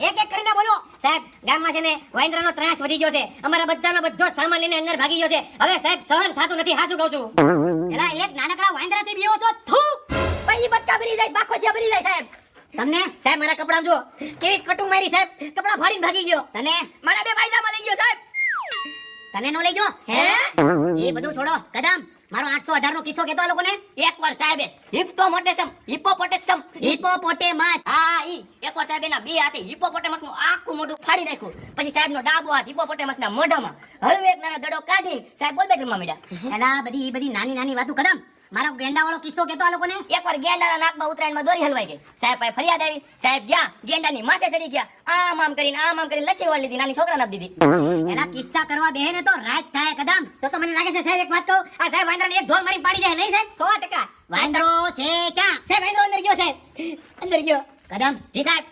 એક એક કરીને બોલો. સાહેબ ગામમાં છે ને વાંદરાનો ત્રાસ વધી ગયો છે. અમારા બધાનો બધો સામાન લઈને અંદર ભાગી ગયો છે. હવે સાહેબ સહન થાતું નથી. હાચું કહું છું. એલા એક નાનકડા વાંદરાથી બીવો છો થૂ. ભાઈ બટકા ભરી જાય, બાખો છે ભરી જાય સાહેબ. તમને સાહેબ મારા કપડાં જો કેવી કટુ મારી સાહેબ. કપડાં ફાડીને ભાગી ગયો. તને મારા બે પૈસામાં લઈ ગયો સાહેબ. તને નો લઈ ગયો હે? એ બધું છોડો. કદમ મારો 818 નો કિસ્સો કેતો આ લોકોને. એકવાર સાહેબે હિપોપોટેમસ. હા ઈ એકવાર સાહેબ એના બે હાથે હિપોપોટેમસ નું આખું મોઢું ફાડી નાખ્યું. પછી સાહેબ નો ડાબો હાથ હિપોપોટેમસ ના મોઢામાં હળવે એક નાનો દડો કાઢીને સાહેબ બોલ બેડરૂમમાં મીડા. એલા બધી નાની નાની વાતો કદમ. મારો ગેંડા વાળો કિસ્સો કેતો આ લોકોને. એકવાર ગેંડાના નાકમાં ઉતરાયણમાં દોરી હલવાઈ ગઈ. સાહેબ પાસે ફરિયાદ આવી. સાહેબ ગયા ગેંડાની માથે ચડી ગયા. આમ કરીને લચ્છી વાળી લીધી. નાની છોકરાને આપી દીધી. એલા કિસ્સા કરવા બેહે ને તો રાત થાય કદમ. તો મને લાગે છે સાહેબ એક વાત કહું. આ સાહેબ વાંદરાને એક ઢોલ મારી પાડી દે નહીં સાહેબ? 100% વાંદરો છે ક્યાં? સાહેબ વાંદરો અંદર ગયો સાહેબ. અંદર ગયો. કદમ જી સાહેબ.